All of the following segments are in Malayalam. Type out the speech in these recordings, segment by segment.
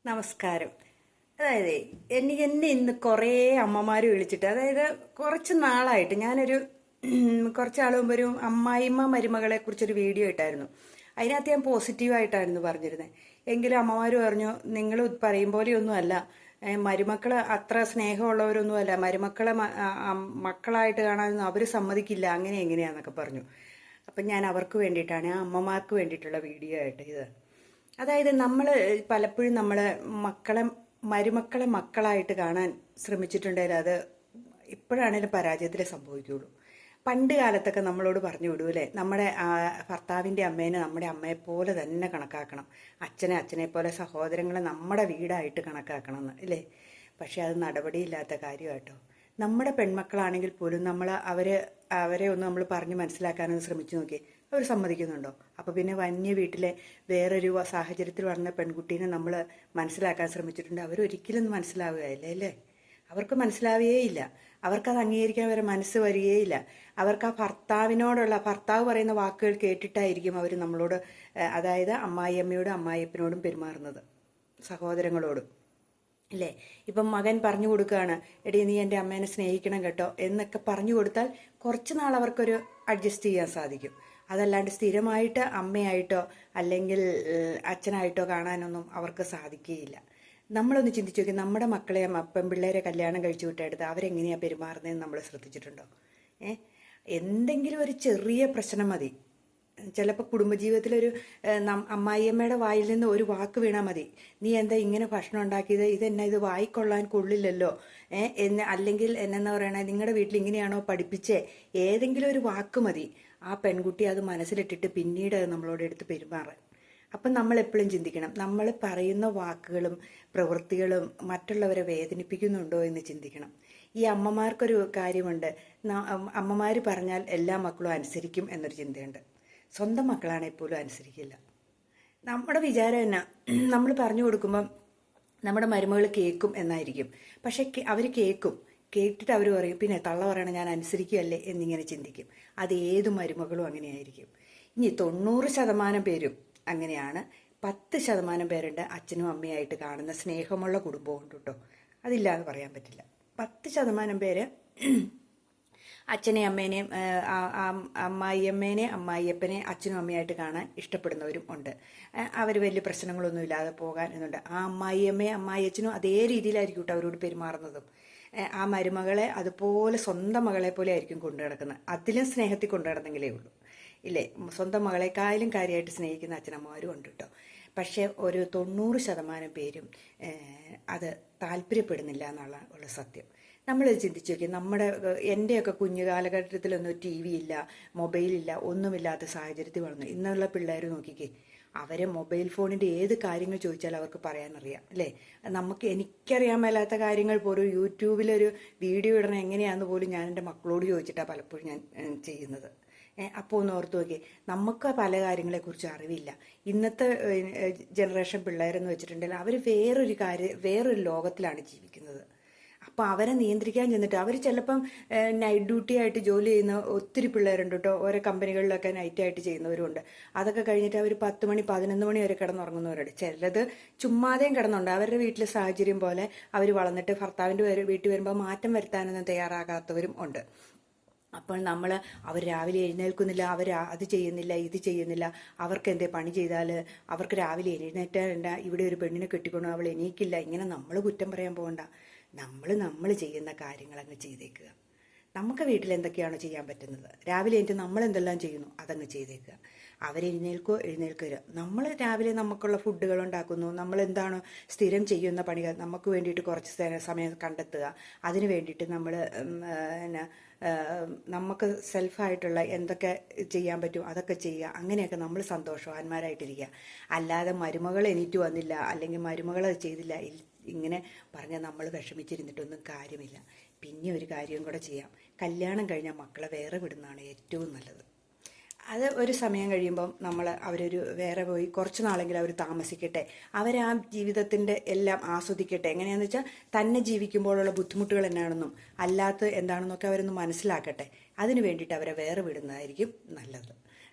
നമസ്കാരം. അതായത് എന്നെ ഇന്ന് കുറേ അമ്മമാർ വിളിച്ചിട്ട്, അതായത് കുറച്ച് നാളായിട്ട് ഞാനൊരു കുറച്ചാൾ മുമ്പ് ഒരു അമ്മായിമ്മ മരുമകളെ കുറിച്ചൊരു വീഡിയോ ഇട്ടായിരുന്നു. അതിനകത്ത് ഞാൻ പോസിറ്റീവായിട്ടായിരുന്നു പറഞ്ഞിരുന്നത്. എങ്കിലും അമ്മമാർ പറഞ്ഞു, നിങ്ങൾ പറയും പോലെയൊന്നും അല്ല, മരുമക്കള് അത്ര സ്നേഹമുള്ളവരൊന്നും അല്ല, മരുമക്കളെ മക്കളായിട്ട് കാണാനൊന്നും അവർ സമ്മതിക്കില്ല, അങ്ങനെ എങ്ങനെയാന്നൊക്കെ പറഞ്ഞു. അപ്പം ഞാൻ അവർക്ക് വേണ്ടിയിട്ടാണ്, ആ അമ്മമാർക്ക് വേണ്ടിയിട്ടുള്ള വീഡിയോ ആയിട്ട് ഇത്. അതായത് നമ്മൾ പലപ്പോഴും നമ്മളെ മരുമക്കളെ മക്കളായിട്ട് കാണാൻ ശ്രമിച്ചിട്ടുണ്ടെങ്കിൽ അത് ഇപ്പോഴാണേലും പരാജയത്തിലേ സംഭവിക്കുകയുള്ളൂ. പണ്ട് കാലത്തൊക്കെ നമ്മളോട് പറഞ്ഞു വിടൂ അല്ലേ, നമ്മുടെ ഭർത്താവിൻ്റെ അമ്മേനെ നമ്മുടെ അമ്മയെപ്പോലെ തന്നെ കണക്കാക്കണം, അച്ഛനെ പോലെ, സഹോദരങ്ങളെ നമ്മുടെ വീടായിട്ട് കണക്കാക്കണം എന്ന് അല്ലേ. പക്ഷെ അത് നടപടിയില്ലാത്ത കാര്യമാട്ടോ. നമ്മുടെ പെൺമക്കളാണെങ്കിൽ പോലും അവരെ ഒന്ന് നമ്മൾ പറഞ്ഞ് മനസ്സിലാക്കാനൊന്ന് ശ്രമിച്ചു നോക്കി, അവർ സമ്മതിക്കുന്നുണ്ടോ? അപ്പോൾ പിന്നെ വന്യ വീട്ടിലെ വേറൊരു സാഹചര്യത്തിൽ വളർന്ന പെൺകുട്ടീനെ നമ്മൾ മനസ്സിലാക്കാൻ ശ്രമിച്ചിട്ടുണ്ട്, അവരൊരിക്കലും മനസ്സിലാവുകയില്ല അല്ലേ. അവർക്ക് മനസ്സിലാവുകയില്ല, അവർക്കത് അംഗീകരിക്കാൻ വരെ മനസ്സ് വരികയില്ല. അവർക്ക് ആ ഭർത്താവ് പറയുന്ന വാക്കുകൾ കേട്ടിട്ടായിരിക്കും അവർ നമ്മളോട്, അതായത് അമ്മായിയമ്മയോടും അമ്മായിയപ്പനോടും പെരുമാറുന്നത്, സഹോദരങ്ങളോടും അല്ലേ. ഇപ്പം മകൻ പറഞ്ഞു കൊടുക്കുകയാണ്, എടീ നീ എൻ്റെ അമ്മേനെ സ്നേഹിക്കണം കേട്ടോ എന്നൊക്കെ പറഞ്ഞു കൊടുത്താൽ കുറച്ച് നാൾ അവർക്കൊരു അഡ്ജസ്റ്റ് ചെയ്യാൻ സാധിക്കും. അതല്ലാണ്ട് സ്ഥിരമായിട്ട് അമ്മയായിട്ടോ അല്ലെങ്കിൽ അച്ഛനായിട്ടോ കാണാനൊന്നും അവർക്ക് സാധിക്കുകയില്ല. നമ്മളൊന്ന് ചിന്തിച്ചു നോക്കി, നമ്മുടെ മക്കളെ പെൺപിള്ളേരെ കല്യാണം കഴിച്ചു വിട്ടെടുത്ത് അവരെങ്ങനെയാണ് പെരുമാറുന്നതെന്ന് നമ്മൾ ശ്രദ്ധിച്ചിട്ടുണ്ടോ? എന്തെങ്കിലും ഒരു ചെറിയ പ്രശ്നം മതി, ചിലപ്പോൾ കുടുംബജീവിതത്തിലൊരു അമ്മായിയമ്മയുടെ വായിൽ നിന്ന് ഒരു വാക്ക് വീണാൽ മതി, നീ എന്താ ഇങ്ങനെ ഭക്ഷണം ഉണ്ടാക്കിയത്, ഇതെന്നാ ഇത് വായിക്കൊള്ളാൻ കൊള്ളില്ലല്ലോ അല്ലെങ്കിൽ എന്നെന്താ പറയണേ, നിങ്ങളുടെ വീട്ടിൽ ഇങ്ങനെയാണോ പഠിപ്പിച്ചേ, ഏതെങ്കിലും ഒരു വാക്ക് മതി ആ പെൺകുട്ടി അത് മനസ്സിലിട്ടിട്ട് പിന്നീട് അത് നമ്മളോട് എടുത്ത് പെരുമാറാൻ. അപ്പം നമ്മൾ എപ്പോഴും ചിന്തിക്കണം, നമ്മൾ പറയുന്ന വാക്കുകളും പ്രവൃത്തികളും മറ്റുള്ളവരെ വേദനിപ്പിക്കുന്നുണ്ടോ എന്ന് ചിന്തിക്കണം. ഈ അമ്മമാർക്കൊരു കാര്യമുണ്ട്, അമ്മമാർ പറഞ്ഞാൽ എല്ലാ മക്കളും അനുസരിക്കും എന്നൊരു ചിന്തയുണ്ട്. സ്വന്തം മക്കളാണെങ്കിൽ പോലും അനുസരിക്കില്ല. നമ്മുടെ വിചാരം എന്നാ, നമ്മൾ പറഞ്ഞു കൊടുക്കുമ്പം നമ്മുടെ മരുമകൾ കേൾക്കും എന്നായിരിക്കും. പക്ഷെ അവർ കേട്ടിട്ട് അവർ പറയും, പിന്നെ തള്ള പറയണ ഞാൻ അനുസരിക്കുകയല്ലേ എന്നിങ്ങനെ ചിന്തിക്കും. അത് ഏത് മരുമകളും അങ്ങനെയായിരിക്കും. ഇനി 90% പേരും അങ്ങനെയാണ്. 10% പേരുണ്ട് അച്ഛനും അമ്മയായിട്ട് കാണുന്ന സ്നേഹമുള്ള കുടുംബമുണ്ട് കേട്ടോ, അതില്ലാന്ന് പറയാൻ പറ്റില്ല. 10% പേര് അച്ഛനെയും അമ്മേനെയും അമ്മായിയമ്മേനെയും അമ്മായിയപ്പനെ അച്ഛനും അമ്മയായിട്ട് കാണാൻ ഇഷ്ടപ്പെടുന്നവരും ഉണ്ട്. അവർ വലിയ പ്രശ്നങ്ങളൊന്നും ഇല്ലാതെ പോകാൻ എന്നുണ്ട്. ആ അമ്മായിയമ്മയും അമ്മായിയച്ഛനും അതേ രീതിയിലായിരിക്കും കേട്ടോ അവരോട് പെരുമാറുന്നതും. ആ മരുമകളെ അതുപോലെ സ്വന്തം മകളെ പോലെ ആയിരിക്കും കൊണ്ടു നടക്കുന്നത്. അതിലും സ്നേഹത്തിൽ കൊണ്ടു നടന്നെങ്കിലേ ഉള്ളൂ ഇല്ലേ. സ്വന്തം മകളെക്കാളും കാര്യമായിട്ട് സ്നേഹിക്കുന്ന അച്ഛനമ്മമാരും ഉണ്ട് കേട്ടോ. പക്ഷേ ഒരു 90% പേരും അത് താല്പര്യപ്പെടുന്നില്ല എന്നുള്ള സത്യം. നമ്മളത് ചിന്തിച്ചു നോക്കി, എൻ്റെയൊക്കെ കുഞ്ഞു കാലഘട്ടത്തിലൊന്നും TV ഇല്ല, മൊബൈലില്ല, ഒന്നുമില്ലാത്ത സാഹചര്യത്തിൽ വളർന്നു. ഇന്നുള്ള പിള്ളേർ നോക്കിക്കേ, അവരെ മൊബൈൽ ഫോണിൻ്റെ ഏത് കാര്യങ്ങൾ ചോദിച്ചാലും അവർക്ക് പറയാനറിയാം അല്ലേ. എനിക്കറിയാൻ മേലാത്ത കാര്യങ്ങൾ പോലും യൂട്യൂബിലൊരു വീഡിയോ ഇടണം എങ്ങനെയാണെന്ന് പോലും ഞാൻ എൻ്റെ മക്കളോട് ചോദിച്ചിട്ടാണ് പലപ്പോഴും ഞാൻ ചെയ്യുന്നത്. അപ്പോൾ ഒന്ന് ഓർത്ത് നോക്കി, നമുക്ക് പല കാര്യങ്ങളെക്കുറിച്ച് അറിവില്ല. ഇന്നത്തെ ജനറേഷൻ പിള്ളേരെന്ന് വെച്ചിട്ടുണ്ടെങ്കിൽ അവർ വേറൊരു ലോകത്തിലാണ് ജീവിക്കുന്നത്. അപ്പോൾ അവരെ നിയന്ത്രിക്കാൻ ചെന്നിട്ട് അവർ ചിലപ്പം നൈറ്റ് ഡ്യൂട്ടി ആയിട്ട് ജോലി ചെയ്യുന്ന ഒത്തിരി പിള്ളേരുണ്ട് കേട്ടോ. ഓരോ കമ്പനികളിലൊക്കെ നൈറ്റായിട്ട് ചെയ്യുന്നവരുണ്ട്. അതൊക്കെ കഴിഞ്ഞിട്ട് അവർ 10 മണി 11 മണി വരെ കിടന്നുറങ്ങുന്നവരുണ്ട്. ചിലത് ചുമ്മാതെയും കിടന്നുണ്ട്. അവരുടെ വീട്ടിലെ സാഹചര്യം പോലെ അവർ വളർന്നിട്ട് ഭർത്താവിൻ്റെ വീട്ടിൽ വരുമ്പോൾ മാറ്റം വരുത്താനൊന്നും തയ്യാറാകാത്തവരും ഉണ്ട്. അപ്പോൾ അവർ രാവിലെ എഴുന്നേൽക്കുന്നില്ല, അത് ചെയ്യുന്നില്ല, ഇത് ചെയ്യുന്നില്ല, അവർക്ക് എന്തേ പണി ചെയ്താൽ അവർക്ക് രാവിലെ എഴുന്നേറ്റാലുണ്ട, ഇവിടെ ഒരു പെണ്ണിനെ കെട്ടിക്കൊണ്ടു അവൾ എണീക്കില്ല, ഇങ്ങനെ നമ്മൾ കുറ്റം പറയാൻ പോകണ്ട. നമ്മൾ ചെയ്യുന്ന കാര്യങ്ങൾ അങ്ങ് ചെയ്തേക്കുക. നമുക്ക് വീട്ടിൽ എന്തൊക്കെയാണോ ചെയ്യാൻ പറ്റുന്നത്, രാവിലെ എനിക്ക് നമ്മൾ എന്തെല്ലാം ചെയ്യുന്നു അതങ്ങ് ചെയ്തേക്കുക. എഴുന്നേൽക്കുക. നമ്മൾ രാവിലെ നമുക്കുള്ള ഫുഡുകൾ ഉണ്ടാക്കുന്നു, നമ്മൾ എന്താണോ സ്ഥിരം ചെയ്യുന്ന പണികൾ നമുക്ക് വേണ്ടിയിട്ട് കുറച്ച് സമയം കണ്ടെത്തുക. അതിന് വേണ്ടിയിട്ട് നമ്മൾ നമുക്ക് സെൽഫായിട്ടുള്ള എന്തൊക്കെ ചെയ്യാൻ പറ്റും അതൊക്കെ ചെയ്യുക. അങ്ങനെയൊക്കെ നമ്മൾ സന്തോഷവാന്മാരായിട്ടിരിക്കുക. അല്ലാതെ മരുമകൾ എണീറ്റ് വന്നില്ല അല്ലെങ്കിൽ മരുമകൾ അത് ചെയ്തില്ല ഇങ്ങനെ പറഞ്ഞാൽ നമ്മൾ വിഷമിച്ചിരുന്നിട്ടൊന്നും കാര്യമില്ല. പിന്നെ ഒരു കാര്യം കൂടെ ചെയ്യാം, കല്യാണം കഴിഞ്ഞാൽ മക്കളെ വേറെ വിടുന്നതാണ് ഏറ്റവും നല്ലത്. അത് ഒരു സമയം കഴിയുമ്പം അവരൊരു വേറെ പോയി കുറച്ച് നാളെങ്കിലും അവർ താമസിക്കട്ടെ, ആ ജീവിതത്തിൻ്റെ എല്ലാം ആസ്വദിക്കട്ടെ. എങ്ങനെയാണെന്ന് വെച്ചാൽ തന്നെ ജീവിക്കുമ്പോഴുള്ള ബുദ്ധിമുട്ടുകൾ എന്നാണെന്നും അല്ലാത്ത എന്താണെന്നൊക്കെ അവരൊന്ന് മനസ്സിലാക്കട്ടെ. അതിന് വേണ്ടിയിട്ട് അവരെ വേറെ വിടുന്നതായിരിക്കും നല്ലത്.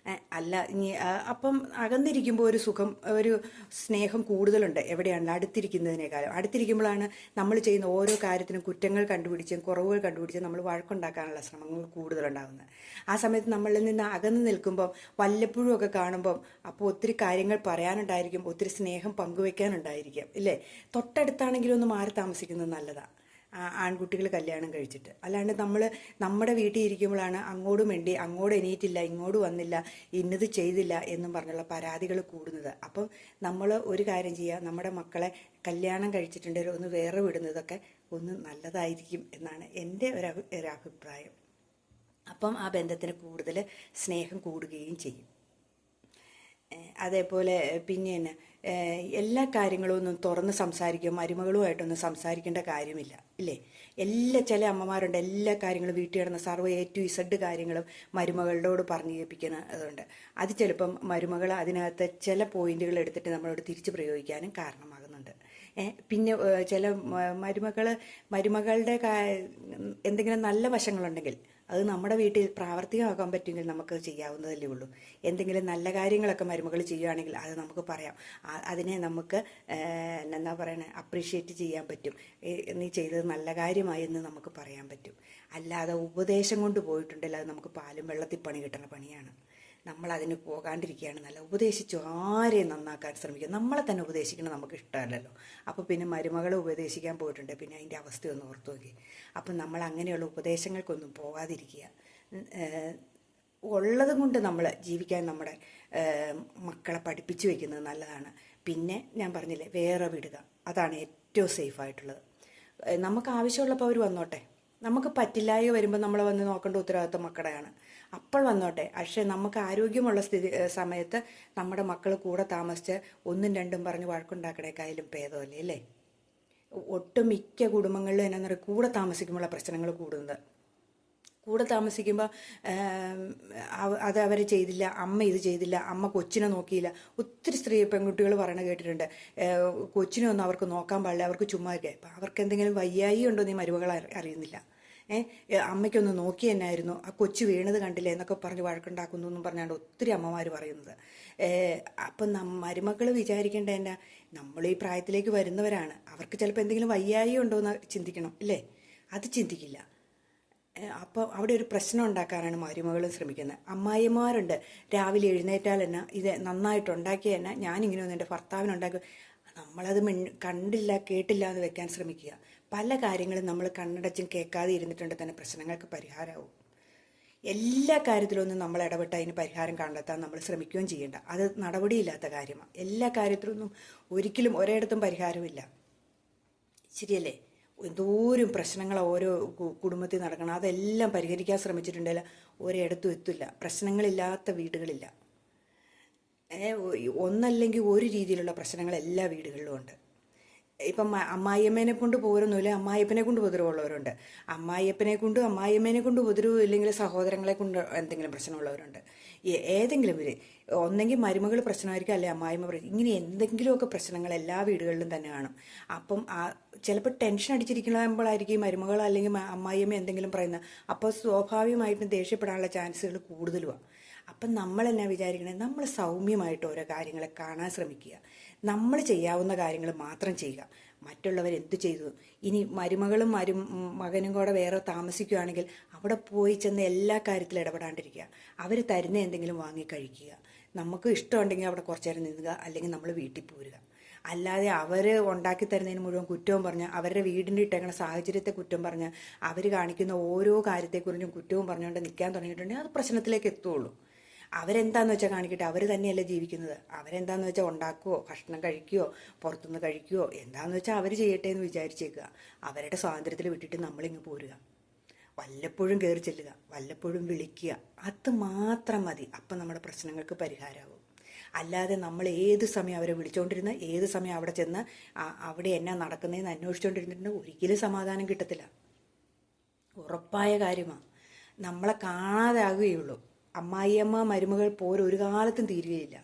അല്ല ഇനി അപ്പം അകന്നിരിക്കുമ്പോൾ ഒരു സുഖം, ഒരു സ്നേഹം കൂടുതലുണ്ട് എവിടെയാണ് അടുത്തിരിക്കുന്നതിനേക്കാളും. അടുത്തിരിക്കുമ്പോഴാണ് നമ്മൾ ചെയ്യുന്ന ഓരോ കാര്യത്തിനും കുറ്റങ്ങൾ കണ്ടുപിടിച്ചും കുറവുകൾ കണ്ടുപിടിച്ചും നമ്മൾ വഴക്കുണ്ടാക്കാനുള്ള ശ്രമങ്ങൾ കൂടുതലുണ്ടാകുന്നത്. ആ സമയത്ത് നമ്മളിൽ നിന്ന് അകന്ന് നിൽക്കുമ്പം വല്ലപ്പോഴും ഒക്കെ കാണുമ്പം അപ്പോൾ ഒത്തിരി കാര്യങ്ങൾ പറയാനുണ്ടായിരിക്കും, ഒത്തിരി സ്നേഹം പങ്കുവെക്കാനുണ്ടായിരിക്കും, ഇല്ലേ? തൊട്ടടുത്താണെങ്കിലും ഒന്ന് മാറി താമസിക്കുന്നത് നല്ലതാണ്. ആൺകുട്ടികൾ കല്യാണം കഴിച്ചിട്ട്. അല്ലാണ്ട് നമ്മൾ നമ്മുടെ വീട്ടിൽ ഇരിക്കുമ്പോഴാണ് അങ്ങോട്ടും വേണ്ടി അങ്ങോട്ട് എണീറ്റില്ല, ഇങ്ങോട്ട് വന്നില്ല, ഇന്നത് ചെയ്തില്ല എന്നും പറഞ്ഞുള്ള പരാതികൾ കൂടുന്നത്. അപ്പം നമ്മൾ ഒരു കാര്യം ചെയ്യുക, നമ്മുടെ മക്കളെ കല്യാണം കഴിച്ചിട്ടുണ്ടെങ്കിൽ ഒന്ന് വേറെ വിടുന്നതൊക്കെ ഒന്ന് നല്ലതായിരിക്കും എന്നാണ് എൻ്റെ ഒരു അഭിപ്രായം. അപ്പം ആ ബന്ധത്തിന് കൂടുതൽ സ്നേഹം കൂടുകയും ചെയ്യും. അതേപോലെ പിന്നെ തന്നെ എല്ലാ കാര്യങ്ങളും ഒന്നും തുറന്ന് സംസാരിക്കുക, മരുമകളുമായിട്ടൊന്നും സംസാരിക്കേണ്ട കാര്യമില്ല, ഇല്ലേ? ചില അമ്മമാരുണ്ട് എല്ലാ കാര്യങ്ങളും വീട്ടിൽ കിടന്ന സർവ്വ A to Z കാര്യങ്ങളും മരുമകളോട് പറഞ്ഞു കേൾപ്പിക്കുന്നതുണ്ട്. അത് ചിലപ്പം മരുമകൾ അതിനകത്ത് ചില പോയിന്റുകൾ എടുത്തിട്ട് നമ്മളോട് തിരിച്ച് പ്രയോഗിക്കാനും കാരണമാകുന്നുണ്ട്. പിന്നെ ചില മരുമകളുടെ എന്തെങ്കിലും നല്ല വശങ്ങളുണ്ടെങ്കിൽ അത് നമ്മുടെ വീട്ടിൽ പ്രാവർത്തികമാക്കാൻ പറ്റുമെങ്കിൽ നമുക്ക് ചെയ്യാവുന്നതല്ലേ ഉള്ളൂ. എന്തെങ്കിലും നല്ല കാര്യങ്ങളൊക്കെ മരുമകൾ ചെയ്യുകയാണെങ്കിൽ അത് നമുക്ക് പറയാം, അതിനെ നമുക്ക് എന്താ പറയണേ, അപ്രീഷിയേറ്റ് ചെയ്യാൻ പറ്റും. നീ ചെയ്തത് നല്ല കാര്യമായി എന്ന് നമുക്ക് പറയാൻ പറ്റും. അല്ലാതെ ഉപദേശം കൊണ്ട് പോയിട്ടുണ്ടെങ്കിൽ അത് നമുക്ക് പാലും വെള്ളത്തിൽ പണി കിട്ടുന്ന പണിയാണ്. നമ്മളതിന് പോകാണ്ടിരിക്കുകയാണ് നല്ല. ഉപദേശിച്ചു ആരെയും നന്നാക്കാൻ ശ്രമിക്കുക. നമ്മളെ തന്നെ ഉപദേശിക്കണം നമുക്ക് ഇഷ്ടമല്ലല്ലോ. അപ്പോൾ പിന്നെ മരുമകളെ ഉപദേശിക്കാൻ പോയിട്ടുണ്ട്, പിന്നെ അതിൻ്റെ അവസ്ഥയൊന്ന് ഓർത്തു നോക്കി. അപ്പം നമ്മൾ അങ്ങനെയുള്ള ഉപദേശങ്ങൾക്കൊന്നും പോകാതിരിക്കുക. ഉള്ളതും കൊണ്ട് നമ്മൾ ജീവിക്കാൻ നമ്മുടെ മക്കളെ പഠിപ്പിച്ചു വയ്ക്കുന്നത് നല്ലതാണ്. പിന്നെ ഞാൻ പറഞ്ഞില്ലേ, വേറെ വിടുക, അതാണ് ഏറ്റവും സേഫായിട്ടുള്ളത്. നമുക്ക് ആവശ്യമുള്ളപ്പോൾ അവർ വന്നോട്ടെ. നമുക്ക് പറ്റില്ലായ്ക വരുമ്പോൾ നമ്മൾ വന്ന് നോക്കേണ്ട ഉത്തരവാദിത്വം മക്കളുടെയാണ്. അപ്പോൾ വന്നോട്ടെ. പക്ഷേ നമുക്ക് ആരോഗ്യമുള്ള സമയത്ത് നമ്മുടെ മക്കൾ കൂടെ താമസിച്ച് ഒന്നും രണ്ടും പറഞ്ഞ് വഴക്കുണ്ടാക്കണേക്കായാലും ഭേദമല്ലേ, അല്ലേ? ഒട്ടുമിക്ക കുടുംബങ്ങളിലും എന്നാന്ന് പറയുക, കൂടെ താമസിക്കുമ്പോഴുള്ള പ്രശ്നങ്ങൾ കൂടുന്നത്. കൂടെ താമസിക്കുമ്പോൾ അത് അവർ ചെയ്തില്ല, അമ്മ ഇത് ചെയ്തില്ല, അമ്മ കൊച്ചിനെ നോക്കിയില്ല. ഒത്തിരി പെൺകുട്ടികൾ പറയണ കേട്ടിട്ടുണ്ട്, കൊച്ചിനെ ഒന്നും അവർക്ക് നോക്കാൻ പാടില്ല, അവർക്ക് ചുമ്മാ ഇപ്പം അവർക്ക് എന്തെങ്കിലും വയ്യായി ഉണ്ടോ എന്ന് മരുമകൾ അറിയുന്നില്ല. അമ്മയ്ക്കൊന്ന് നോക്കി തന്നെയായിരുന്നു, ആ കൊച്ചു വീണത് കണ്ടില്ലേ എന്നൊക്കെ പറഞ്ഞ് വഴക്കുണ്ടാക്കുന്നു എന്നും പറഞ്ഞാണ്ട് ഒത്തിരി അമ്മമാർ പറയുന്നത്. അപ്പം മരുമക്കൾ വിചാരിക്കേണ്ട എന്നാ, നമ്മൾ ഈ പ്രായത്തിലേക്ക് വരുന്നവരാണ്, അവർക്ക് ചിലപ്പോൾ എന്തെങ്കിലും വയ്യായി ഉണ്ടോ എന്ന് ചിന്തിക്കണം, ഇല്ലേ? അത് ചിന്തിക്കില്ല. അപ്പോൾ അവിടെ ഒരു പ്രശ്നം ഉണ്ടാക്കാനാണ് മരുമകളും ശ്രമിക്കുന്നത്. അമ്മായിമാരുണ്ട്, രാവിലെ എഴുന്നേറ്റാൽ തന്നെ ഇത് നന്നായിട്ട് ഉണ്ടാക്കിയ തന്നെ ഞാനിങ്ങനെ ഒന്ന് എൻ്റെ ഭർത്താവിനുണ്ടാക്കി, നമ്മളത് കണ്ടില്ല കേട്ടില്ല എന്ന് വെക്കാൻ ശ്രമിക്കുക. പല കാര്യങ്ങളും നമ്മൾ കണ്ണടച്ചും കേൾക്കാതെ ഇരുന്നിട്ടുണ്ട് തന്നെ പ്രശ്നങ്ങൾക്ക് പരിഹാരമാവും. എല്ലാ കാര്യത്തിലൊന്നും നമ്മൾ ഇടപെട്ട് അതിന് പരിഹാരം കണ്ടെത്താൻ നമ്മൾ ശ്രമിക്കുകയും ചെയ്യേണ്ട. അത് നടപടിയില്ലാത്ത കാര്യമാണ്. എല്ലാ കാര്യത്തിലൊന്നും ഒരിക്കലും ഒരിടത്തും പരിഹാരമില്ല, ശരിയല്ലേ? എന്തോരം പ്രശ്നങ്ങൾ ഓരോ കുടുംബത്തിൽ നടക്കണം. അതെല്ലാം പരിഹരിക്കാൻ ശ്രമിച്ചിട്ടുണ്ടെങ്കിൽ ഒരിടത്തും എത്തില്ല. പ്രശ്നങ്ങളില്ലാത്ത വീടുകളില്ല. ഒന്നല്ലെങ്കിൽ ഒരു രീതിയിലുള്ള പ്രശ്നങ്ങൾ എല്ലാ വീടുകളിലും ഉണ്ട്. ഇപ്പം അമ്മായിയമ്മേനെ കൊണ്ട് പോരൊന്നുമില്ല, അമ്മായിയപ്പനെ കൊണ്ട് ഉപദ്രവമുള്ളവരുണ്ട്. അമ്മായിയമ്മേനെ കൊണ്ട് ഉപദ്രവം ഇല്ലെങ്കിൽ സഹോദരങ്ങളെ കൊണ്ട് എന്തെങ്കിലും പ്രശ്നമുള്ളവരുണ്ട്. ഏതെങ്കിലും ഒന്നെങ്കിൽ മരുമകൾ പ്രശ്നമായിരിക്കും, അല്ലെങ്കിൽ അമ്മായിമ്മ പ്രശ്നം. ഇങ്ങനെ എന്തെങ്കിലുമൊക്കെ പ്രശ്നങ്ങൾ എല്ലാ വീടുകളിലും തന്നെ കാണും. അപ്പം ചിലപ്പോൾ ടെൻഷൻ അടിച്ചിരിക്കുമ്പോഴായിരിക്കും മരുമകൾ അല്ലെങ്കിൽ അമ്മായിയമ്മ എന്തെങ്കിലും പറയുന്നത്. അപ്പോൾ സ്വാഭാവികമായിട്ടും ദേഷ്യപ്പെടാനുള്ള ചാൻസുകൾ കൂടുതലുമാണ്. അപ്പം നമ്മൾ എന്നാ വിചാരിക്കണേ, നമ്മൾ സൗമ്യമായിട്ട് ഓരോ കാര്യങ്ങളെ കാണാൻ ശ്രമിക്കുക. നമ്മൾ ചെയ്യാവുന്ന കാര്യങ്ങൾ മാത്രം ചെയ്യുക. മറ്റുള്ളവരെന്തു ചെയ്തു, ഇനി മരുമകളും മകനും കൂടെ വേറെ താമസിക്കുകയാണെങ്കിൽ അവിടെ പോയി ചെന്ന് എല്ലാ കാര്യത്തിലും ഇടപെടാണ്ടിരിക്കുക. അവർ തരുന്ന എന്തെങ്കിലും വാങ്ങി കഴിക്കുക. നമുക്ക് ഇഷ്ടമുണ്ടെങ്കിൽ അവിടെ കുറച്ചു നേരം നിന്നുക, അല്ലെങ്കിൽ നമ്മൾ വീട്ടിൽ പോരുക. അല്ലാതെ അവർ ഉണ്ടാക്കി തരുന്നതിന് മുഴുവൻ കുറ്റവും പറഞ്ഞ്, അവരുടെ വീടിൻ്റെ ഇട്ടേക്കണ സാഹചര്യത്തെ കുറ്റം പറഞ്ഞ്, അവർ കാണിക്കുന്ന ഓരോ കാര്യത്തെക്കുറിച്ചും കുറ്റവും പറഞ്ഞുകൊണ്ട് നിൽക്കാൻ തുടങ്ങിയിട്ടുണ്ടെങ്കിൽ അത് പ്രശ്നത്തിലേക്ക് എത്തുള്ളൂ. അവരെന്താന്ന് വെച്ചാൽ കാണിക്കട്ടെ, അവർ തന്നെയല്ല ജീവിക്കുന്നത്. അവരെന്താന്ന് വെച്ചാൽ ഉണ്ടാക്കുവോ, ഭക്ഷണം കഴിക്കുകയോ, പുറത്തുനിന്ന് കഴിക്കുകയോ, എന്താന്ന് വെച്ചാൽ അവർ ചെയ്യട്ടെ എന്ന് വിചാരിച്ചേക്കുക. അവരുടെ സ്വാതന്ത്ര്യത്തിൽ വിട്ടിട്ട് നമ്മളിങ്ങ് പോരുക. വല്ലപ്പോഴും കയറി ചെല്ലുക, വല്ലപ്പോഴും വിളിക്കുക, അത് മാത്രം മതി. അപ്പം നമ്മുടെ പ്രശ്നങ്ങൾക്ക് പരിഹാരമാകും. അല്ലാതെ നമ്മൾ ഏത് സമയം അവരെ വിളിച്ചുകൊണ്ടിരുന്ന്, ഏത് സമയം അവിടെ ചെന്ന് അവിടെ എന്നാ നടക്കുന്നതെന്ന് അന്വേഷിച്ചുകൊണ്ടിരുന്നിട്ടുണ്ടെങ്കിൽ ഒരിക്കലും സമാധാനം കിട്ടത്തില്ല. ഉറപ്പായ കാര്യമാണ്. നമ്മളെ കാണാതെ ആകുകയുള്ളൂ. അമ്മായിയമ്മ മരുമകൾ ഒരു കാലത്തും തീരുകയില്ല.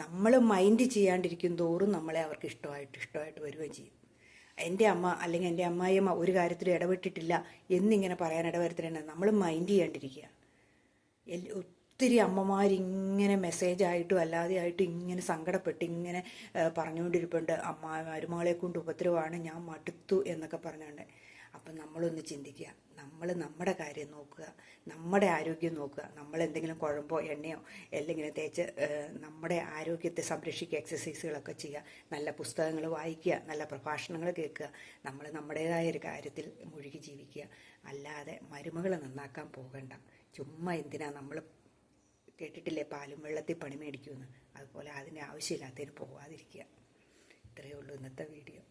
നമ്മൾ മൈൻഡ് ചെയ്യാണ്ടിരിക്കും തോറും നമ്മളെ അവർക്ക് ഇഷ്ടമായിട്ട് വരികയും ചെയ്യും. എൻ്റെ അമ്മ അല്ലെങ്കിൽ എൻ്റെ അമ്മായിയമ്മ ഒരു കാര്യത്തിൽ ഇടപെട്ടിട്ടില്ല എന്നിങ്ങനെ പറയാൻ ഇടവരുത്തരുന്ന നമ്മൾ മൈൻഡ് ചെയ്യാണ്ടിരിക്കുക. ഒത്തിരി അമ്മമാരിങ്ങനെ മെസ്സേജായിട്ടും അല്ലാതെ ആയിട്ടും ഇങ്ങനെ സങ്കടപ്പെട്ട് ഇങ്ങനെ പറഞ്ഞുകൊണ്ടിരിപ്പുണ്ട്, മരുമകളെ കൊണ്ട് ഉപദ്രവമാണ്, ഞാൻ മടുത്തു എന്നൊക്കെ പറഞ്ഞുകൊണ്ട്. അപ്പം നമ്മളൊന്ന് ചിന്തിക്കുക, നമ്മൾ നമ്മുടെ കാര്യം നോക്കുക, നമ്മുടെ ആരോഗ്യം നോക്കുക. നമ്മൾ എന്തെങ്കിലും കുഴമ്പോ എണ്ണയോ അല്ലെങ്കിൽ തേച്ച് നമ്മുടെ ആരോഗ്യത്തെ സംരക്ഷിക്കുക, എക്സസൈസുകളൊക്കെ ചെയ്യുക, നല്ല പുസ്തകങ്ങൾ വായിക്കുക, നല്ല പ്രഭാഷണങ്ങൾ കേൾക്കുക. നമ്മൾ നമ്മുടേതായ ഒരു കാര്യത്തിൽ മുഴുകി ജീവിക്കുക. അല്ലാതെ മരുമകളെ നന്നാക്കാൻ പോകണ്ട. ചുമ്മാ എന്തിനാ നമ്മൾ കേട്ടിട്ടില്ലേ പാലും വെള്ളത്തിൽ പണി മേടിക്കുമെന്ന്, അതുപോലെ അതിൻ്റെ ആവശ്യമില്ലാത്തതിന് പോകാതിരിക്കുക. ഇത്രയേ ഉള്ളൂ ഇന്നത്തെ വീഡിയോ.